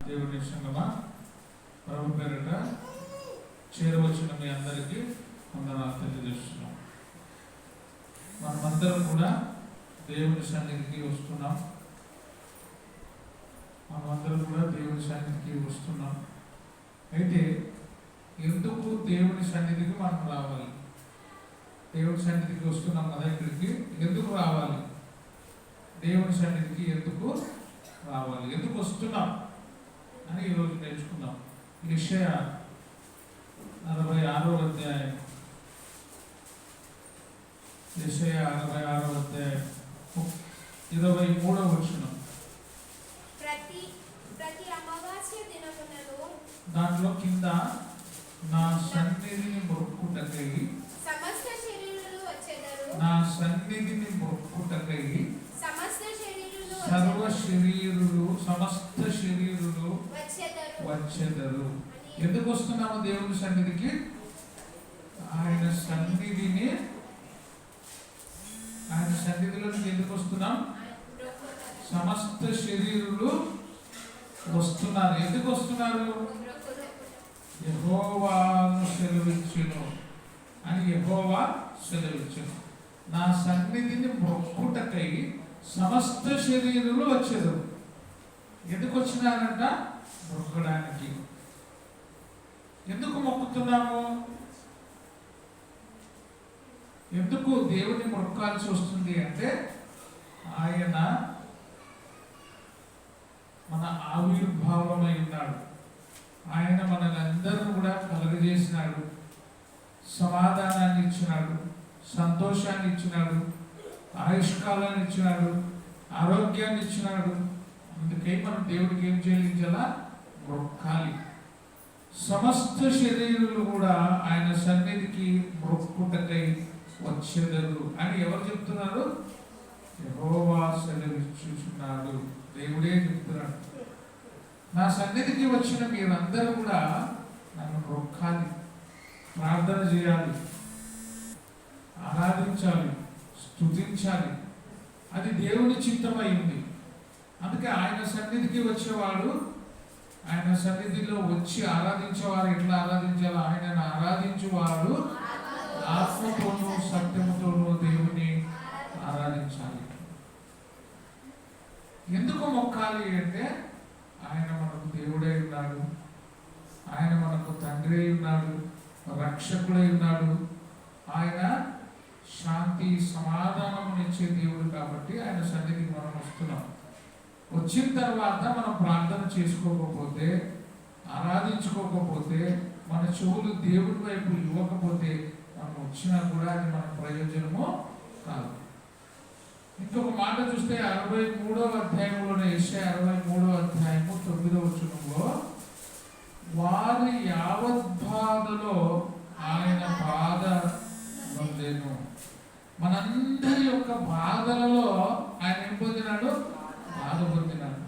దేవుని సంగమా, ప్రభు పేరిట చేరవచ్చిన మీ అందరికీ వందనాలు తెలియజేస్తున్నాం. మనమందరం కూడా దేవుని సన్నిధికి వస్తున్నాం. అయితే ఎందుకు దేవుని సన్నిధికి మనం రావాలి? దేవుని సన్నిధికి వస్తున్నాం కదా, ఇక్కడికి ఎందుకు రావాలి? దేవుని సన్నిధికి ఎందుకు రావాలి, ఎందుకు వస్తున్నాం అని ఈరోజు నేర్చుకుందాం. యెషయా 66వ అధ్యాయం, యెషయా 66వ అధ్యాయం 23వ వచనం. ప్రతి అమావాస్య దినములలో దాంట్లో కింద నా సన్నిధిని మొక్కుటకై సమస్త శరీరులు వచ్చెదరు. నా సన్నిధిని మొక్కుటకై సమస్త శరీరులు సమస్త శరీరులు వచ్చెదరు. ఎందుకు వస్తున్నాము దేవుని సన్నిధికి? ఆయన సన్నిధిలోకి ఎందుకు వస్తున్నాం? సమస్త శరీరులు వస్తున్నారు. ఎందుకు వస్తున్నారు? యెహోవాను సెలవిచ్చును అని యెహోవా సెలవిచ్చును. నా సన్నిధిని మొక్కుటకై సమస్త శరీరులు వచ్చేది. ఎందుకు వచ్చినారంట? మొక్కడానికి. ఎందుకు మొక్కుతున్నాము? ఎందుకు దేవుని మొక్కాల్సి వస్తుంది అంటే, ఆయన మన ఆవిర్భావమై ఉన్నాడు. ఆయన మనలందరూ కూడా కలుగజేసినాడు, సమాధానాన్ని ఇచ్చినాడు, సంతోషాన్ని ఇచ్చినాడు, ఆయుష్కాలాన్ని ఇచ్చినాడు, ఆరోగ్యాన్ని ఇచ్చినాడు. అందుకే మనం దేవుడికి ఏం చెల్లించాలా? మొక్కాలి. సమస్త శరీరులు కూడా ఆయన సన్నిధికి మొక్కుటకై వచ్చేదరు అని ఎవరు చెప్తున్నారు? యెహోవా సెలవిచ్చుచున్నాడు. దేవుడే చెప్తున్నాడు. నా సన్నిధికి వచ్చిన మీరందరూ కూడా నన్ను మొక్కాలి, ప్రార్థన చేయాలి, ఆరాధించాలి, స్తుతించాలి. అది దేవుని చిత్తమై ఉంది. అందుకే ఆయన సన్నిధికి వచ్చేవాడు, ఆయన సన్నిధిలో వచ్చి ఆరాధించేవారు ఎట్లా ఆరాధించాలో, ఆయనను ఆరాధించేవాడు ఆత్మతోనూ సత్యముతోనూ దేవుని ఆరాధించాలి. ఎందుకు మొక్కాలి అంటే, ఆయన మనకు దేవుడై ఉన్నాడు, ఆయన మనకు తండ్రి అయి ఉన్నాడు, రక్షకుడై ఉన్నాడు, ఆయన శాంతి సమాధానం ఇచ్చే దేవుడు. కాబట్టి ఆయన సన్నిధికి మనం వస్తున్నాం. వచ్చిన తర్వాత మనం ప్రార్థన చేసుకోకపోతే, ఆరాధించుకోకపోతే, మన చెవులు దేవుడి వైపు ఇవ్వకపోతే, మనం వచ్చినా కూడా అది మన ప్రయోజనము కాదు. ఇంకొక మాట చూస్తే 63వ అధ్యాయంలోనే, యెషయా 63వ అధ్యాయము 9వ వచనంలో, వారి యావత్ బాధలో ఆయన బాధ పొందెను. మనందరి యొక్క బాధలలో ఆయన ఏం పొందినాడు? బాధ పొందినాడు.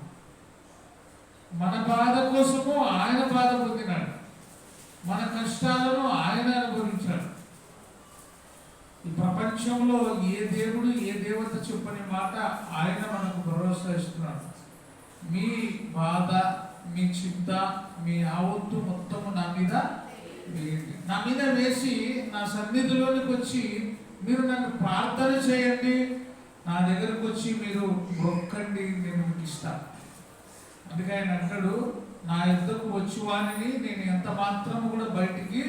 మన బాధ కోసము ఆయన బాధ పొందినాడు. మన కష్టాలను ఆయన అనుభవించాడు. ఈ ప్రపంచంలో ఏ దేవుడు ఏ దేవత చెప్పని మాట ఆయన మనకు భరోసా ఇస్తున్నాడు. మీ బాధ, మీ చింత, మీ ఆవత్తు మొత్తము నా మీద వేసి నా సన్నిధిలోనికి వచ్చి మీరు నన్ను ప్రార్థన చేయండి, నా దగ్గరకు వచ్చి మీరు మొక్కండి, నేను మీకు ఇస్తాను. అందుకే ఆయన అంటాడు, నా యుద్ధకు వచ్చి వారిని నేను ఎంత మాత్రం కూడా బయటికి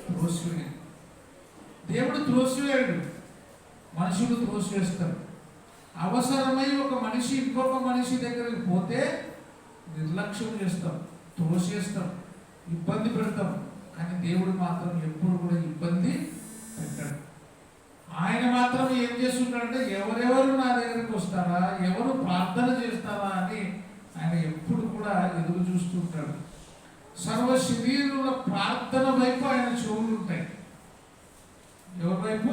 త్రోసివేయను. దేవుడు త్రోసివేయడు, మనుషులు త్రోసివేస్తారు. అవసరమై ఒక మనిషి ఇంకొక మనిషి దగ్గరికి పోతే నిర్లక్ష్యం చేస్తాం, త్రోసేస్తాం, ఇబ్బంది పెడతాం. కానీ దేవుడు మాత్రం ఎప్పుడు కూడా ఇబ్బంది పెట్టాడు. ఆయన మాత్రం ఏం చేస్తుంటాడంటే, ఎవరెవరు నా దగ్గరికి వస్తారా, ఎవరు ప్రార్థన చేస్తారా అని ఆయన ఎప్పుడు కూడా ఎదురు చూస్తుంటాడు. సర్వ శరీరుల ప్రార్థన వైపు ఆయన చెవులు ఉంటాయి. ఎవరి వైపు?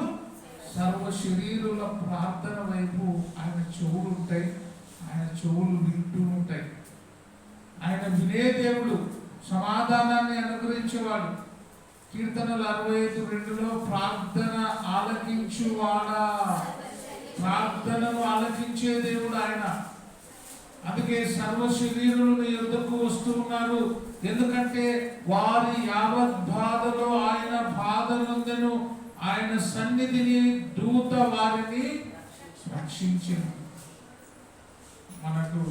సర్వ శరీరుల ప్రార్థన వైపు ఆయన చెవులు ఉంటాయి. ఆయన చెవులు వింటూ ఉంటాయి. ఆయన వినే దేవుడు, సమాధానాన్ని అనుగ్రహించేవాడు. కీర్తనలు 65:2లో ప్రార్థన ఆలకించువాడా, ప్రార్థనను ఆలకించే దేవుడు ఆయన. అందుకే సర్వ శరీరులు నీ యొద్దకు ఉన్నారు. ఎందుకంటే వారి యావత్ బాధలో ఆయన బాధ నొందెను. ఆయన సన్నిధిని దూత వారిని రక్షించెను. మనకు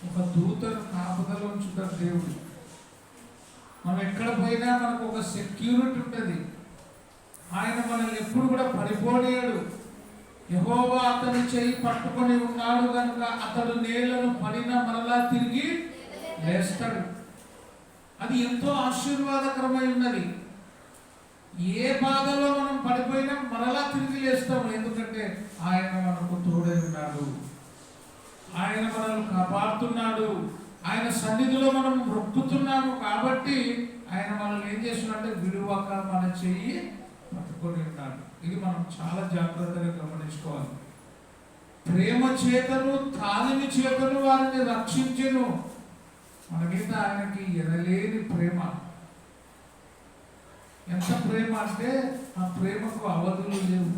ఒక దూతను కాపుదల ఉంచుతారు దేవుడు. మనం ఎక్కడ పోయినా మనకు ఒక సెక్యూరిటీ ఉంటుంది. ఆయన మనల్ని ఎప్పుడు కూడా పడిపోలేడు. యెహోవా అతని చేయి పట్టుకొని ఉన్నాడు కనుక అతడు నేలను పడిన మరలా తిరిగి లేస్తాడు. అది ఎంతో ఆశీర్వాదకరమై ఉన్నది. ఏ బాధలో మనం పడిపోయినా మరలా తిరిగి లేస్తాము. ఎందుకంటే ఆయన మనకు తోడై ఉన్నాడు. ఆయన మనల్ని కాపాడుతున్నాడు. ఆయన సన్నిధిలో మనం మొక్కుతున్నాము కాబట్టి ఆయన మనల్ని ఏం చేస్తున్నాడంటే విడువక మన చెయ్యి పట్టుకొని ఉన్నాడు. ఇది మనం చాలా జాగ్రత్తగా గమనించుకోవాలి. ప్రేమ చేతను తాలిమి చేతను వారిని రక్షించెను. మన మీద ఆయనకి ఎనలేని ప్రేమ. ఎంత ప్రేమ అంటే ఆ ప్రేమకు అవధులు లేవు.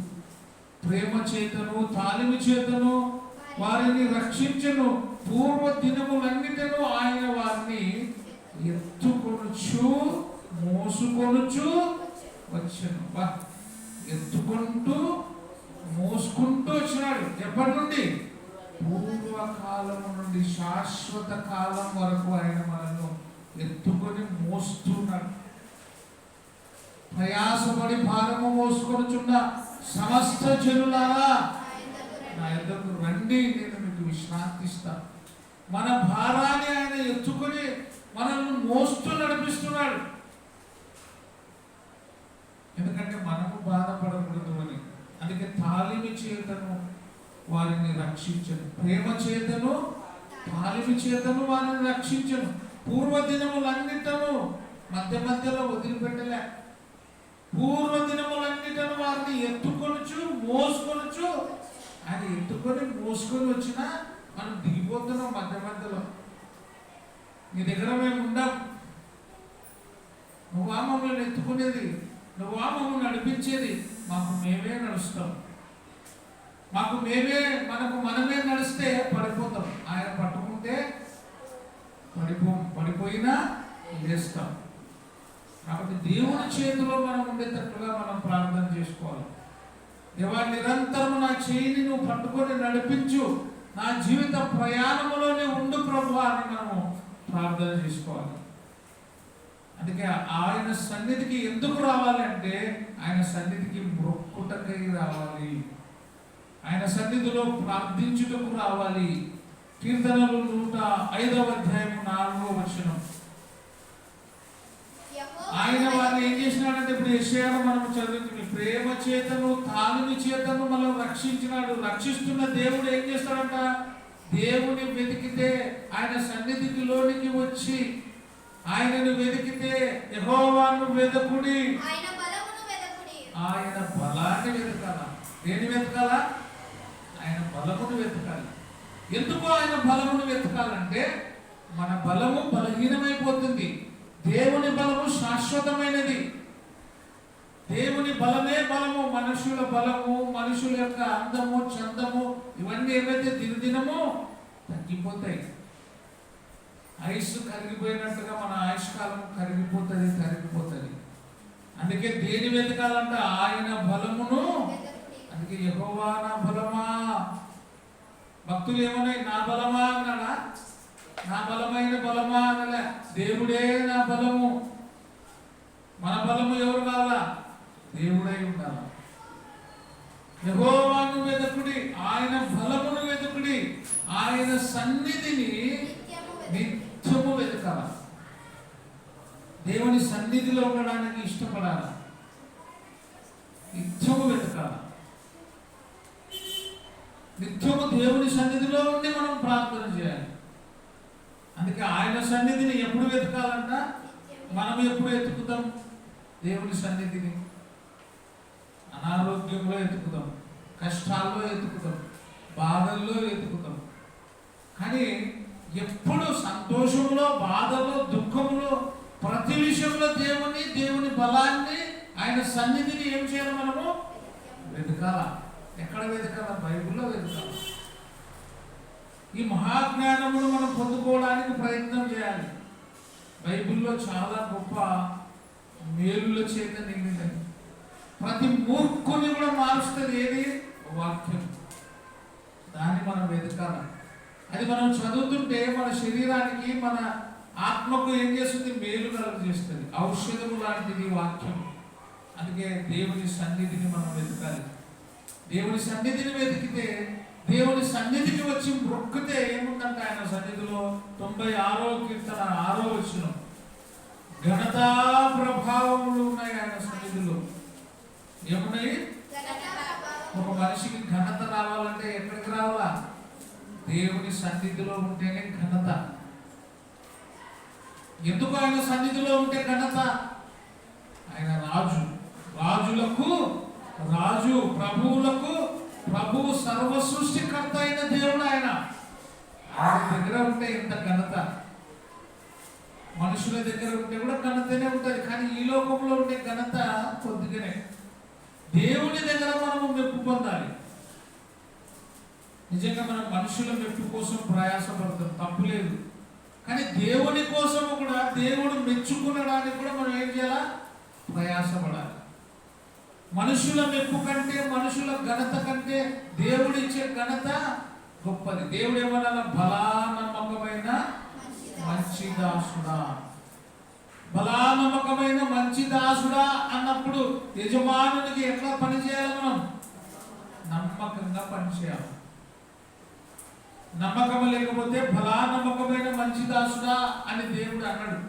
ప్రేమ చేతను తాలిమి చేతను వారిని రక్షించెను. పూర్వ దినములన్నిటను ఆయన వారిని ఎత్తుకొనుచు మోసుకొనుచు వచ్చెను. ఎత్తుకుంటూ మోసుకుంటూ వచ్చినాడు. ఎప్పటి నుండి? పూర్వకాలము నుండి శాశ్వత కాలం వరకు ఆయన మనల్ని ఎత్తుకొని మోస్తున్నాడు. ప్రయాసపడి భారము మోసుకొనుచున్న సమస్త జనులారా నా యొద్దకు రండి, నేను మీకు విశ్రాంతిస్తాను. మన భారాన్ని ఆయన ఎత్తుకొని మనల్ని మోస్తూ నడిపిస్తున్నాడు. ఎందుకంటే మనము బాధపడకూడదు అని. అందుకే తాలిమి చేతను వారిని రక్షించను. ప్రేమ చేతను తాలిమి చేతను వారిని రక్షించను. పూర్వదినములన్నిటను మధ్య మధ్యలో వదిలిపెట్టలే. పూర్వదినములన్నిటను వారిని ఎత్తుకొనుచు మోసుకొనుచు. ఆయన ఎత్తుకొని మోసుకొని వచ్చినా మనం దిగిపోతున్నాం మధ్య మధ్యలో. నీ దగ్గర మేము ఉండం, నువ్వా మమ్మల్ని ఎత్తుకునేది, నువ్వా మమ్మల్ని నడిపించేది. మాకు మేమే నడుస్తాం. మనకు మనమే నడిస్తే పడిపోతాం. ఆయన పట్టుకుంటే పడిపోయినా లేస్తాం. కాబట్టి దేవుని చేతిలో మనం ఉండేటట్టుగా మనం ప్రార్థన చేసుకోవాలి. దేవా, నిరంతరం నా చేయిని నువ్వు పట్టుకొని నడిపించు, నా జీవిత ప్రయాణంలోనే ఉండు ప్రభువా అని మనము ప్రార్థన చేసుకోవాలి. అందుకే ఆయన సన్నిధికి ఎందుకు రావాలి అంటే ఆయన సన్నిధికి మొక్కుటకై రావాలి. ఆయన సన్నిధిలో ప్రార్థించుటకు రావాలి. కీర్తనలు 105వ అధ్యాయం 4వ వచనం. ఆయన వారిని ఏం చేసినాడంటే ఇప్పుడు యెషయాలో మనం చదువుతుంది. ప్రేమ చేతను తాలిమి చేతను మనం రక్షించినాడు. రక్షిస్తున్న దేవుడు ఏం చేస్తాడంట? దేవుని వెతికితే ఆయన సన్నిధికి లోనికి వచ్చి ఆయనను వెతికితే యెహోవాను వెదకుడి. ఆయన బలాన్ని వెతకాలా? దేని వెతకాలా? ఆయన బలమును వెతకాలి. ఎందుకు ఆయన బలమును వెతకాలంటే మన బలము బలహీనమైపోతుంది. దేవుని బలము శాశ్వతమైనది. దేవుని బలమే బలము. మనుషుల బలము, మనుషుల యొక్క అందము, చందము ఇవన్నీ ఏవైతే దినదినమో తగ్గిపోతాయి. ఐస్ కరిగిపోయినట్టుగా మన ఆయుష్కాలం కరిగిపోతుంది. అందుకే దేని వెతకాలంట? ఆయన బలమును. అందుకే యెహోవా నా బలమా. భక్తులు ఏమన్నాయి? నా బలమా అన్నాడా? నా బలమైన బలమా అనలే. దేవుడే నా బలము. మన బలము ఎవరు కావాలా? దేవుడై ఉండాలి. యెహోవాను వెతుకుడి, ఆయన బలమును వెతుకుడి, ఆయన సన్నిధిని నిత్యము వెతకాల. దేవుని సన్నిధిలో ఉండడానికి ఇష్టపడాలి. నిత్యము వెతకాల. నిత్యము దేవుని సన్నిధిలో ఉండి మనం ప్రార్థన చేయాలి. అందుకే ఆయన సన్నిధిని ఎప్పుడు వెతకాలంట? మనం ఎప్పుడు వెతుకుతాం దేవుని సన్నిధిని? అనారోగ్యంలో వెతుకుతాం, కష్టాల్లో వెతుకుతాం, బాధల్లో వెతుకుతాం. కానీ ఎప్పుడు సంతోషంలో, బాధలో, దుఃఖంలో, ప్రతి విషయంలో దేవుని బలాన్ని, ఆయన సన్నిధిని ఏం చేయాలి? మనము వెతకాల. ఎక్కడ వెతకాల? బైబిల్లో వెతకాల. ఈ మహాజ్ఞానమును మనం పొందుకోవడానికి ప్రయత్నం చేయాలి. బైబిల్లో చాలా గొప్ప మేలుల చేత నిండినది. ప్రతి మూర్ఖుని కూడా మారుస్తుంది ఏది? వాక్యం. దాన్ని మనం వెతకాలి. అది మనం చదువుతుంటే మన శరీరానికి మన ఆత్మకు ఏం చేస్తుంది? మేలు కలుగజేస్తుంది. ఔషధము లాంటిది వాక్యం. అందుకే దేవుని సన్నిధిని మనం వెతకాలి. దేవుని సన్నిధిని వెతికితే, దేవుని సన్నిధికి వచ్చి మొక్కితే ఏముందంటే ఆయన సన్నిధిలో 96వ కీర్తన 6వ వచనం, ఘనతా ప్రభావములు ఉన్నాయి ఆయన సన్నిధిలో. ఏమున్నాయి? ఒక మనిషికి ఘనత రావాలంటే ఎక్కడికి రావాలా? దేవుని సన్నిధిలో ఉంటేనే ఘనత. ఎందుకు ఆయన సన్నిధిలో ఉంటే ఘనత? ఆయన రాజు, రాజులకు రాజు, ప్రభువులకు ప్రభువు, సర్వ సృష్టికర్త అయిన దేవుడు ఆయన. ఆయన దగ్గర ఉంటే ఎంత ఘనత. మనుషుల దగ్గర ఉంటే కూడా ఘనతనే ఉంటుంది, కానీ ఈ లోకంలో ఉండే ఘనత కొద్దిగానే. దేవుని దగ్గర మనము మెప్పు పొందాలి. నిజంగా మనం మనుషుల మెప్పు కోసం ప్రయాసపడతాం, తప్పు లేదు. కానీ దేవుని కోసము కూడా, దేవుడు మెచ్చుకునడానికి కూడా మనం ఏం చేయాలా? ప్రయాసపడాలి. మనుషుల మెప్పు కంటే, మనుషుల ఘనత కంటే దేవుడిచ్చే ఘనత గొప్పది. దేవుడు ఏమన్నా? బలా నమ్మకమైన మంచి దాసుడా, బలా నమ్మకమైన మంచి దాసుడా అన్నప్పుడు యజమానునికి ఎట్లా పని చేయాలి? మనం నమ్మకంగా పనిచేయాలి. నమ్మకం లేకపోతే బలా నమ్మకమైన మంచి దాసుడా అని దేవుడు అన్నాడు.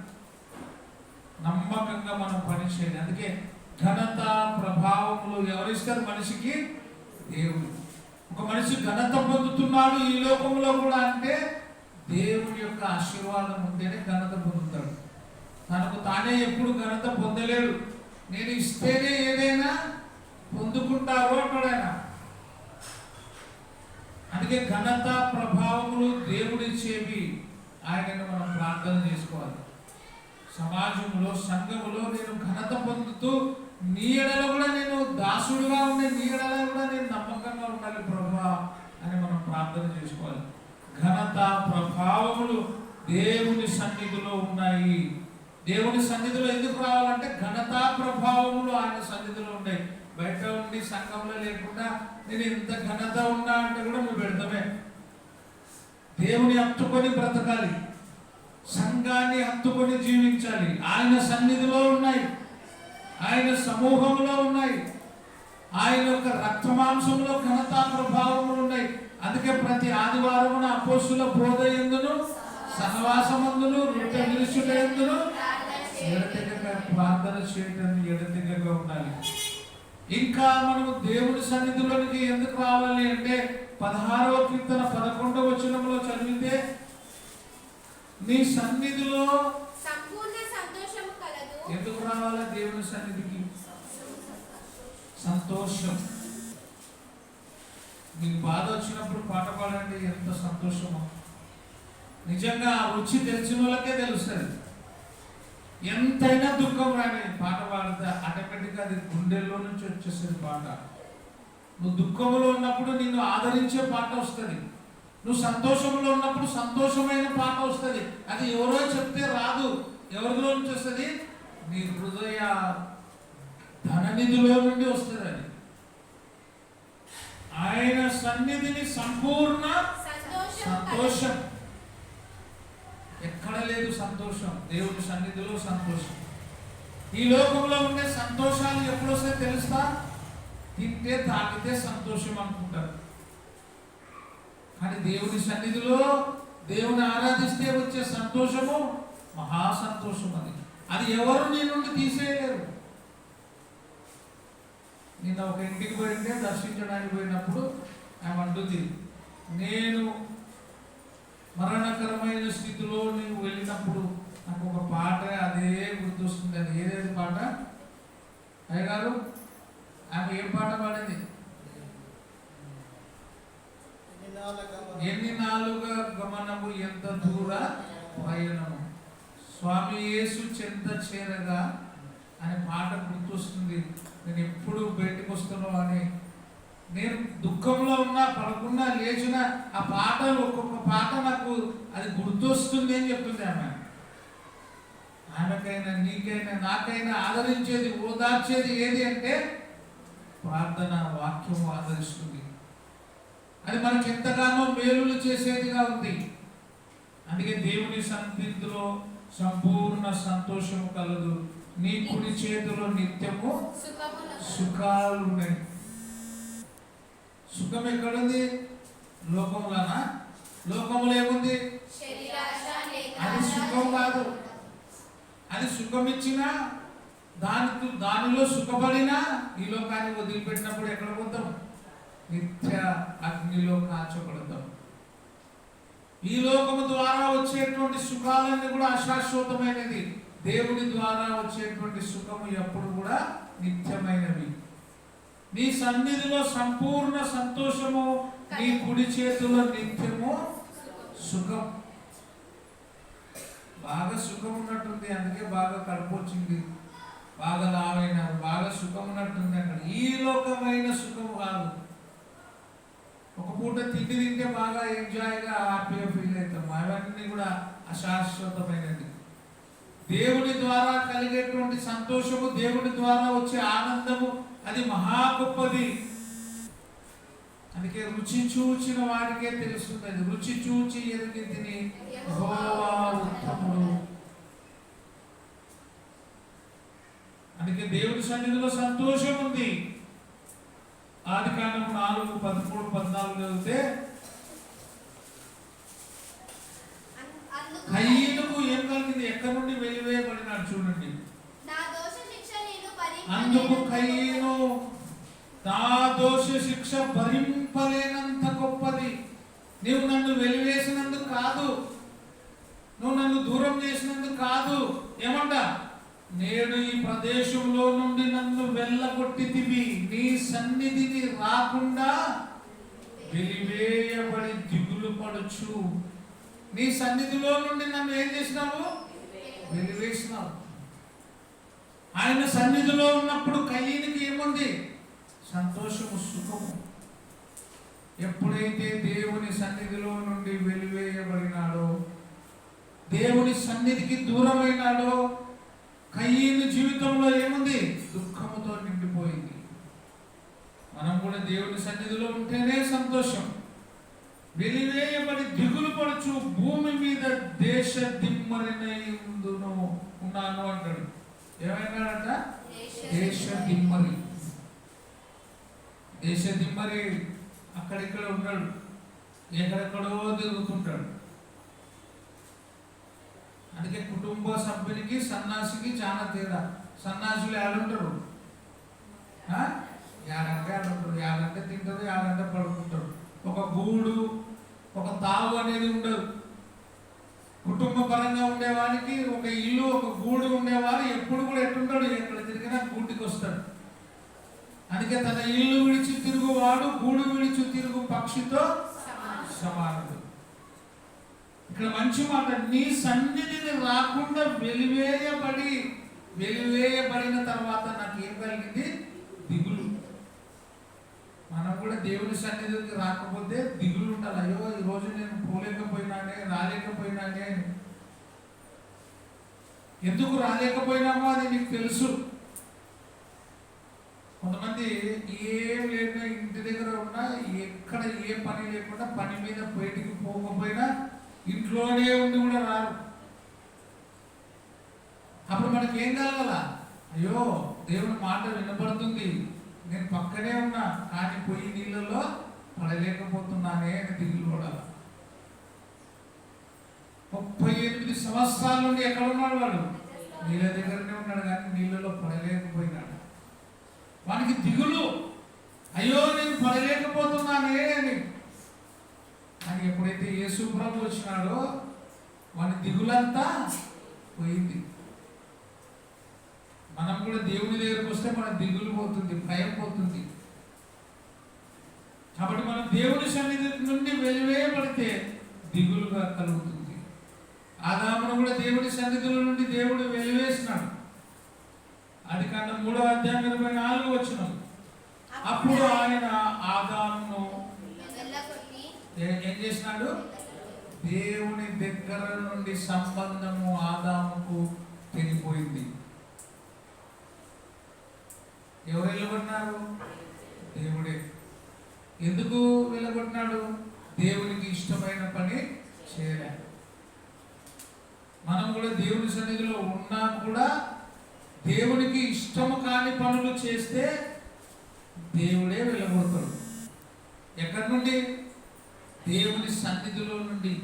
నమ్మకంగా మనం పని చేయాలి. అందుకే ఘనత ప్రభావములు ఎవరిస్తారు మనిషికి? దేవుడు. ఒక మనిషి ఘనత పొందుతున్నాడు ఈ లోకంలో కూడా అంటే దేవుని యొక్క ఆశీర్వాదం ఉంటేనే ఘనత పొందుతాడు. తనకు తానే ఎప్పుడు ఘనత పొందలేడు. నేను ఇస్తేనే ఏదైనా పొందుకుంటారు అంటాడు ఆయన. అందుకే ఘనత ప్రభావములు దేవుడిచ్చేవి. ఆయనను మనం ప్రార్థన చేసుకోవాలి. సమాజంలో, సంఘములో నేను ఘనత పొందుతూ నీ ఎడలో కూడా నేను దాసుడుగా ఉండే, నీ ఎడలో కూడా నేను నమ్మకంగా ఉండాలి ప్రభువా అని మనం ప్రార్థన చేసుకోవాలి. ఘనత ప్రభావములు దేవుని సన్నిధిలో ఉన్నాయి. దేవుని సన్నిధిలో ఎందుకు రావాలంటే ఘనత ప్రభావములు ఆయన సన్నిధిలో ఉన్నాయి. బయట ఉండి సంఘంలో లేకుండా నేను ఎంత ఘనత ఉన్నా అంటే కూడా నువ్వు పెడతామే. దేవుని హత్తుకొని బ్రతకాలి, సంఘాన్ని హత్తుకొని జీవించాలి. ఆయన సన్నిధిలో ఉన్నాయి, ఆయన సమూహంలో ఉన్నాయి, ఆయన యొక్క రక్తమాంసంలో ఘనత ప్రభావములు ఉన్నాయి. అందుకే ప్రతి ఆదివారమున అపోస్తుల బోధ యందును, సహవాసమందును, రొట్టె విరుచుట యందును ఎడతెగక ప్రార్థన చేయటం ఎడతెగక ఉండాలి. ఇంకా మనము దేవుడి సన్నిధిలోనికి ఎందుకు రావాలి అంటే 16వ కీర్తన 11వ వచనంలో చదివితే, నీ సన్నిధిలో సంపూర్ణ సంతోషము కలదు. ఎందుకు రావాలా దేవుని సన్నిధికి? సంతోషం. మీకు బాధ వచ్చినప్పుడు పాట పాడండి, ఎంత సంతోషమో. నిజంగా ఆ రుచి తెలిసిన వాళ్ళకే తెలుస్తుంది. ఎంతైనా దుఃఖం రాని పాట పాడితే ఆటోమేటిక్గా అది గుండెల్లో నుంచి వచ్చేస్తుంది పాట. నువ్వు దుఃఖంలో ఉన్నప్పుడు నిన్ను ఆదరించే పాట వస్తుంది. నువ్వు సంతోషంలో ఉన్నప్పుడు సంతోషమైన పాట వస్తుంది. అది ఎవరో చెప్తే రాదు. ఎవరిలో నుంచి వస్తుంది? నీ హృదయ ధననిధిలో నుండి వస్తుంది. అది ఆయన సన్నిధిని సంపూర్ణ సంతోషం. ఎక్కడ లేదు సంతోషం, దేవుని సన్నిధిలో సంతోషం. ఈ లోకంలో ఉండే సంతోషాలు ఎప్పుడు వస్తాయి తెలుస్తా? తింటే తాగితే సంతోషం అనుకుంటారు. కానీ దేవుని సన్నిధిలో దేవుని ఆరాధిస్తే వచ్చే సంతోషము మహా సంతోషం. అది ఎవరు నీ నుండి తీసేయలేరు. నిన్న ఒక ఇంటికి పోయింటే దర్శించడానికి పోయినప్పుడు ఆమె అంటుంది, నేను మరణకరమైన స్థితిలో నీవు వెళ్ళినప్పుడు నాకు ఒక పాట అదే గుర్తొస్తుంది. అది ఏదేది పాట అయ్యగారు? ఆమె ఏం పాట పాడింది? ఎన్ని నాలుగా గమనము, ఎంత దూర ప్రయాణము, స్వామి యేసు చెంత చేరగా అనే పాట గుర్తొస్తుంది. నేను ఎప్పుడు బయటకు వస్తానో అని. నేను దుఃఖంలో ఉన్నా, పడకుండా లేచిన ఆ పాటలు ఒక్కొక్క పాట నాకు అది గుర్తొస్తుంది అని చెప్తుంది ఆమె. ఆమెకైనా నీకైనా నాకైనా ఆదరించేది ఓదార్చేది ఏది అంటే ప్రార్థన వాక్యము ఆదరిస్తుంది. అది మనకి ఎంతగానో మేలులు చేసేదిగా ఉంది. అందుకే దేవుని సన్నిధిలో సంపూర్ణ సంతోషము కలదు, నీ కుడి చేతిలో నిత్యము సుఖాలు ఉన్నాయి. సుఖం ఎక్కడుంది? లోకంలోనా? లోకంలో ఏముంది? అది సుఖం కాదు. అది సుఖం ఇచ్చినా దానిలో సుఖపడినా ఈ లోకాన్ని వదిలిపెట్టినప్పుడు ఎక్కడ పోతాం? నిత్య అగ్నిలో కాల్చబడతాం. ఈ లోకము ద్వారా వచ్చేటువంటి సుఖాలన్నీ కూడా అశాశ్వతమైనది. దేవుని ద్వారా వచ్చేటువంటి సుఖము ఎప్పుడు కూడా నిత్యమైనవి. నీ సన్నిధిలో సంపూర్ణ సంతోషము, నీ కుడి చేతిలో నిత్యము సుఖం. బాగా సుఖం ఉన్నట్టుంది, అందుకే బాగా కడుపు వచ్చింది, బాగా లావైనారు, బాగా సుఖం ఉన్నట్టుంది. అక్కడ ఈ లోకమైన సుఖం కాదు. ఒక పూట తిండి తింటే బాగా ఎంజాయ్గా హ్యాపీగా ఫీల్ అవుతాం. అవన్నీ కూడా అశాశ్వతమైనది. దేవుని ద్వారా కలిగేటువంటి సంతోషము, దేవుని ద్వారా వచ్చే ఆనందము అది మహా గొప్పది. అందుకే రుచి చూచిన వాడికే తెలుస్తుంది. అది రుచి చూచి ఎరిగి తిని యెహోవా ఉత్తముడు. అందుకే దేవుని సన్నిధిలో సంతోషం ఉంది. ఆదికాండం 4:13-14 చదివితే కయీనుకు ఏం కలిగింది? ఎక్కడి నుండి వెలివేయబడినాడు చూడండి. అందుకు కయీను, నా దోష శిక్ష భరింపలేనంత గొప్పది. నీవు నన్ను వెలివేసినందుకు కాదు, నువ్వు నన్ను దూరం చేసినందుకు కాదు. ఏమంట? నేడు ఈ ప్రదేశంలో నుండి నన్ను వెళ్ళగొట్టితివి, నీ సన్నిధిని రాకుండా వెలివేయబడి దిగులు పడుచు. నీ సన్నిధిలో నుండి నన్ను ఏం చేసినావు? వెలివేసినావు. ఆయన సన్నిధిలో ఉన్నప్పుడు కయీనుకి ఏముంది? సంతోషము, సుఖము. ఎప్పుడైతే దేవుని సన్నిధిలో నుండి వెలివేయబడినాడో, దేవుని సన్నిధికి దూరమైనాడో, కయీను జీవితంలో ఏముంది? దుఃఖముతో నిండిపోయింది. మనం కూడా దేవుని సన్నిధిలో ఉంటేనే సంతోషం. వెలివేయబడి దిగులు పడుచు భూమి మీద దేశ దిమ్మరినై ఉన్నాను అంటాడు. ఏమైనాడంట? దేశ దిమ్మరి. దేశ దిమ్మరి అక్కడిక్కడ ఉన్నాడు, ఎక్కడెక్కడో తిరుగుతుంటాడు. అందుకే కుటుంబ సభ్యునికి సన్నాసికి చాలా తేడా. సన్నాసులు ఏడుంటారు, ఏడంటే ఆడుంటారు, ఏడంటే తింటారు, ఏడంటే పడుకుంటారు. ఒక గూడు, ఒక తావు అనేది ఉండదు. కుటుంబ పరంగా ఉండేవాడికి ఒక ఇల్లు, ఒక గూడు ఉండేవాడు ఎప్పుడు కూడా ఎట్టుంటాడు? ఎక్కడ తిరిగినా గూటికి వస్తాడు. అందుకే తన ఇల్లు విడిచి తిరుగువాడు గూడు విడిచి తిరుగు పక్షితో సమానుడు. ఇక్కడ మంచి మాట, నీ సన్నిధిని రాకుండా వెలివేయబడిన తర్వాత నాకు ఏం కలిగింది? దిగులు. మనం కూడా దేవుని సన్నిధికి రాకపోతే దిగులు ఉండాలి. అయ్యో ఈరోజు నేను పోలేకపోయినానే, రాలేకపోయినానే. ఎందుకు రాలేకపోయినామో అది నీకు తెలుసు. కొంతమంది ఏం లేకుండా ఇంటి దగ్గర ఉన్నా, ఎక్కడ ఏ పని లేకుండా, పని మీద బయటికి పోకపోయినా ఇంట్లోనే ఉండి కూడా రారు. అప్పుడు మనకి ఏం కావాలా? అయ్యో దేవుని మాట వినపడుతుంది, నేను పక్కనే ఉన్నా కానీ పోయి నీళ్ళలో పడలేకపోతున్నానే అని దిగులు పడాల. 38 సంవత్సరాల నుండి ఎక్కడ ఉన్నాడు వాడు? నీళ్ళ దగ్గరనే ఉన్నాడు కానీ నీళ్ళలో పడలేకపోయినాడు. వానికి దిగులు, అయ్యో నేను పడలేకపోతున్నానే అని. కానీ ఎప్పుడైతే యేసు ప్రభు వచ్చినాడో వాని దిగులంతా పోయింది. మనం కూడా దేవుని దగ్గరకు వస్తే మన దిగులు పోతుంది, భయం పోతుంది. కాబట్టి మనం దేవుని సన్నిధి నుండి వెలివేయబడితే దిగులుగా కలుగుతుంది. ఆదామును కూడా దేవుని సన్నిధుల నుండి దేవుడు వెలివేసినాడు. ఆదికాండం 3:24 అప్పుడు ఆయన ఆదామును ఏం చేసినాడు? దేవుని దగ్గర నుండి సంబంధము ఆదాముకు ఎవరు వెళ్ళగొట్టినారు? దేవుడే. ఎందుకు వెళ్ళగొట్టినాడు? దేవునికి ఇష్టమైన పని చేయలే. మనం కూడా దేవుని సన్నిధిలో ఉన్నా కూడా దేవునికి ఇష్టము కాని పనులు చేస్తే దేవుడే వెళ్ళగొడతాడు. ఎక్కడి నుండి? దేవుని సన్నిధిలో నుండి,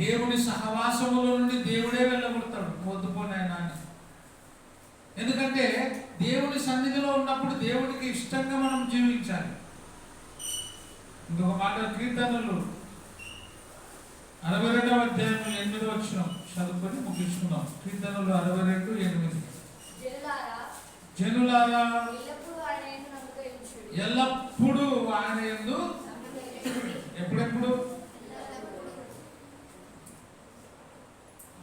దేవుని సహవాసములో నుండి దేవుడే వెళ్ళగొడతాడు. వద్దుపోనాయన అని. ఎందుకంటే దేవుని సన్నిధిలో ఉన్నప్పుడు దేవునికి ఇష్టంగా మనం జీవించాలి. ఇంకొక మాట, కీర్తనలు 62వ అధ్యాయం 8వ వచనం చదువుకొని ముగించుకుందాం. కీర్తనలు 62:8. జనులారా ఎల్లప్పుడూ ఆయన యందు, ఎప్పుడెప్పుడు?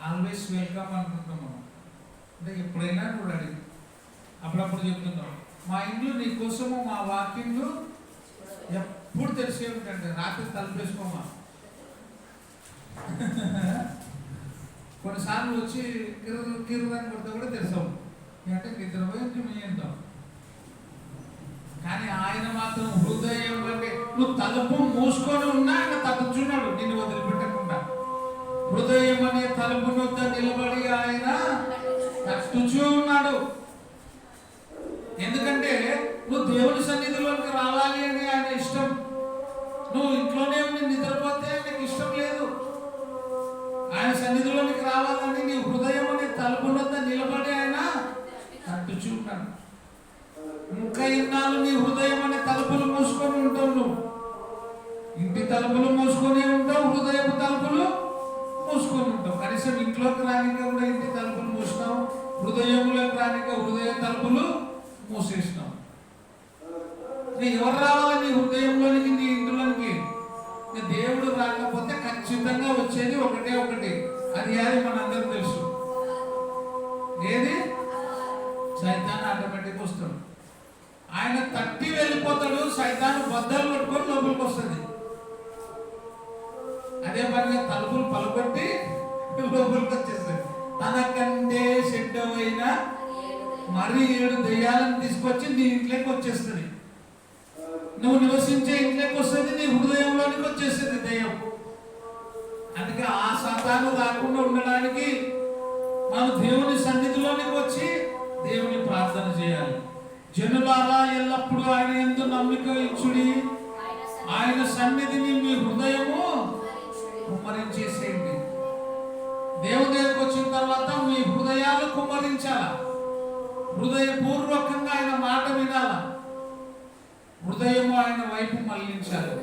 ఆల్వేస్ వెల్కమ్ అనుకుంటాం మనం. అంటే ఎప్పుడైనా కూడా అడిగి అప్పుడప్పుడు చెప్తున్నాం, మా ఇంట్లో నీ కోసము మా వాకింగ్లు ఎప్పుడు తెలిసే ఉంటాయంటే రాత్రి తలుపేసుకోమా. కొన్నిసార్లు వచ్చి కిర్రని కొడితే కూడా తెలుసాం, అంటే నిద్రపోయి మేంటాం. కానీ ఆయన మాత్రం హృదయం అంటే నువ్వు తలుపు మూసుకొని ఉన్నా ఆయన తలుచున్నాడు నిన్ను వదిలిపెట్టకుండా. హృదయం అనే తలుపు వద్ద నిలబడి ఆయన తట్టుచూ ఉన్నాడు. ఎందుకంటే నువ్వు దేవుని సన్నిధిలోకి రావాలి అని ఆయన ఇష్టం. నువ్వు ఇంట్లోనే ఉండి నిద్రపోతే ఆయనకి ఇష్టం లేదు. ఆయన సన్నిధిలోనికి రావాలని నీ హృదయం అనే తలుపు వద్ద నిలబడి ఆయన తట్టుచూ ఉన్నాడు. ఇంకా ఇన్నాళ్ళు నీ హృదయం అనే తలుపులు మూసుకొని ఉంటావు. నువ్వు ఇంటి తలుపులు మూసుకొని ఉంటావు, హృదయపు తలుపులు మూసుకొని ఉంటావు. కనీసం ఇంట్లోకి రానిక కూడా ఇంటి తలుపులు మూసినావు, హృదయంలోకి రానిక హృదయ తలుపులు మూసేసినావు. నీ ఎవరు రావాలి నీ హృదయంలోనికి, నీ ఇంట్లోనికి? దేవుడు రాకపోతే ఖచ్చితంగా వచ్చేది ఒకటే ఒకటి. అది యాది మనందరూ తెలుసు. ఏది? సైతాన్ ఆటోమేటిక్ వస్తాడు. ఆయన తట్టి వెళ్ళిపోతాడు. సైతాను బద్దలు పట్టుకొని లోపలికి వస్తుంది. అదే పనిగా తలుపులు పలుకొట్టి లోపలికి వచ్చేస్తుంది. తనకంటే చెడ్డవైన మరి 7 దెయ్యాలను తీసుకొచ్చి నీ ఇంట్లోకి వచ్చేస్తుంది. నువ్వు నివసించే ఇంట్లోకి వస్తుంది, నీ హృదయంలోనికి వచ్చేస్తుంది దెయ్యం. అందుకే ఆ సాతాను రాకుండా ఉండడానికి మనం దేవుని సన్నిధిలోనికి వచ్చి దేవుని ప్రార్థన చేయాలి. జనులారా ఎల్లప్పుడూ ఆయన యందు నమ్మిక ఉంచుడి, ఆయన సన్నిధిని మీ హృదయము కుమ్మరించేసేయండి. దేవుని దగ్గరికి వచ్చిన తర్వాత మీ హృదయాలు కుమ్మరించాల. హృదయపూర్వకంగా ఆయన మాట వినాల. హృదయము ఆయన వైపు మళ్లించాలి.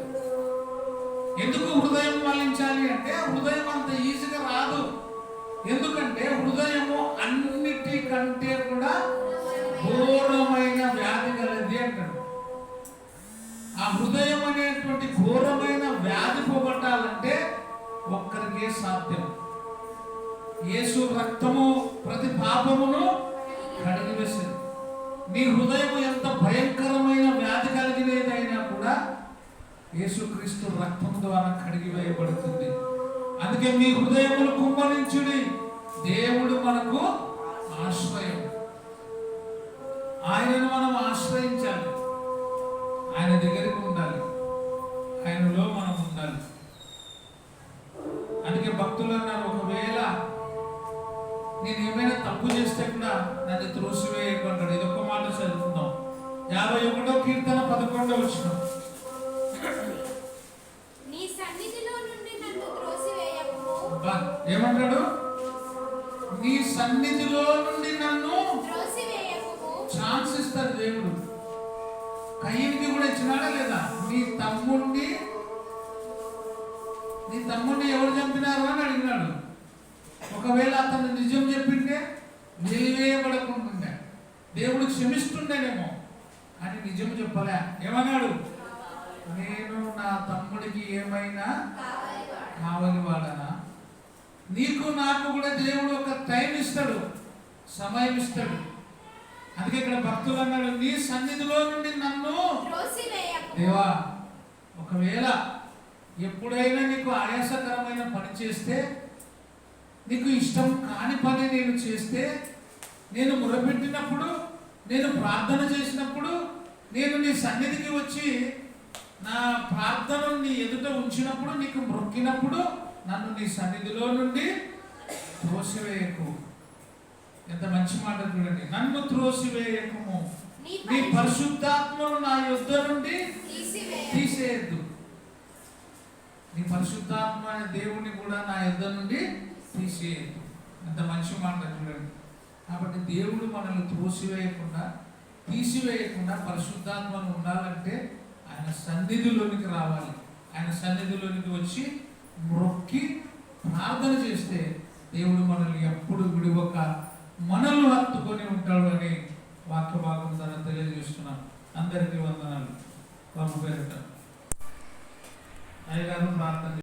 ఎందుకు హృదయం మళ్లించాలి అంటే హృదయం అంత ఈజీగా రాదు. ఎందుకంటే హృదయము అన్నిటికంటే కూడా ఘోరమైన వ్యాధి కలది అంటాడు. ఆ హృదయం అనేటువంటి ఘోరమైన వ్యాధి పోగొట్టాలంటే ఒక్కరికే సాధ్యం. యేసు రక్తము ప్రతి పాపమును కడిగివేసింది. నీ హృదయం ఎంత భయంకరమైన వ్యాధి కలిగినదైనా కూడా యేసుక్రీస్తు రక్తం ద్వారా కడిగివేయబడుతుంది. అందుకే మీ హృదయములు కుమ్మరించుడి. దేవుడు మనకు ఆశ్రయం. ఆయనను మనం ఆశ్రయించాలి. ఆయన దగ్గరికి ఉండాలి. ఆయనలో మనం ఉండాలి. అందుకే భక్తులు అన్నారు, ఒకవేళ నేను ఏమైనా తప్పు చేస్తే కూడా నన్ను త్రోసివేయకుంటాడు. ఇది ఒక్క మాట చదువుకుందాం. 51వ కీర్తన 11వ వచనం. నీ సన్నిధిలో నుండి నన్ను త్రోసివేయకుము. ఏమంటాడు? నీ సన్నిధిలో నుండి నన్ను త్రోసివేయకుము. ఛాన్స్ ఇస్తాడు దేవుడు. కయ్యనికి కూడా ఇచ్చినాడా లేదా? నీ తమ్ముడిని ఎవరు చంపినారు అని అడిగినాడు. ఒకవేళ అతను నిజం చెప్పింటే నిలివేయబడకుంటుండే, దేవుడు క్షమిస్తుండేనేమో. అని నిజం చెప్పలే. ఏమన్నాడు? నేను నా తమ్ముడికి ఏమైనా కావలి వాడనా? నీకు నాకు కూడా దేవుడు ఒక టైం ఇస్తాడు, సమయం ఇస్తాడు. అందుకే ఇక్కడ భక్తులు అన్నాడు, నీ సన్నిధిలో నుండి నన్ను దేవా. ఒకవేళ ఎప్పుడైనా నీకు ఆయాసకరమైన పని చేస్తే, నీకు ఇష్టం కాని పని నేను చేస్తే, నేను మొరపెట్టినప్పుడు నేను ప్రార్థన చేసినప్పుడు, నేను నీ సన్నిధికి వచ్చి నా ప్రార్థనను నీ ఎదుట ఉంచినప్పుడు, నీకు మొక్కినప్పుడు నన్ను నీ సన్నిధిలో నుండి త్రోసివేయకు. ఎంత మంచి మాట చూడండి. నన్ను త్రోసివేయకము, నీ పరిశుద్ధాత్మను నా యొద్ద నుండి తీసేయద్దు. నీ పరిశుద్ధాత్మ అనే దేవుణ్ణి కూడా నా యొద్ద నుండి తీసేయద్దు. ఎంత మంచి మాట చూడండి. కాబట్టి దేవుడు మనల్ని త్రోసివేయకుండా, తీసివేయకుండా పరిశుద్ధాత్మను ఉండాలంటే ఆయన సన్నిధిలోనికి రావాలి. ఆయన సన్నిధిలోనికి వచ్చి మొక్కి ప్రార్థన చేస్తే దేవుడు మనల్ని ఎప్పుడు విడివక మనల్ని హత్తుకొని ఉంటాడు అని వాక్య భాగం ద్వారా తెలియజేస్తున్నాను. అందరికీ వందనాలు. ప్రభు పేరిట అయ్యగారు ప్రార్థన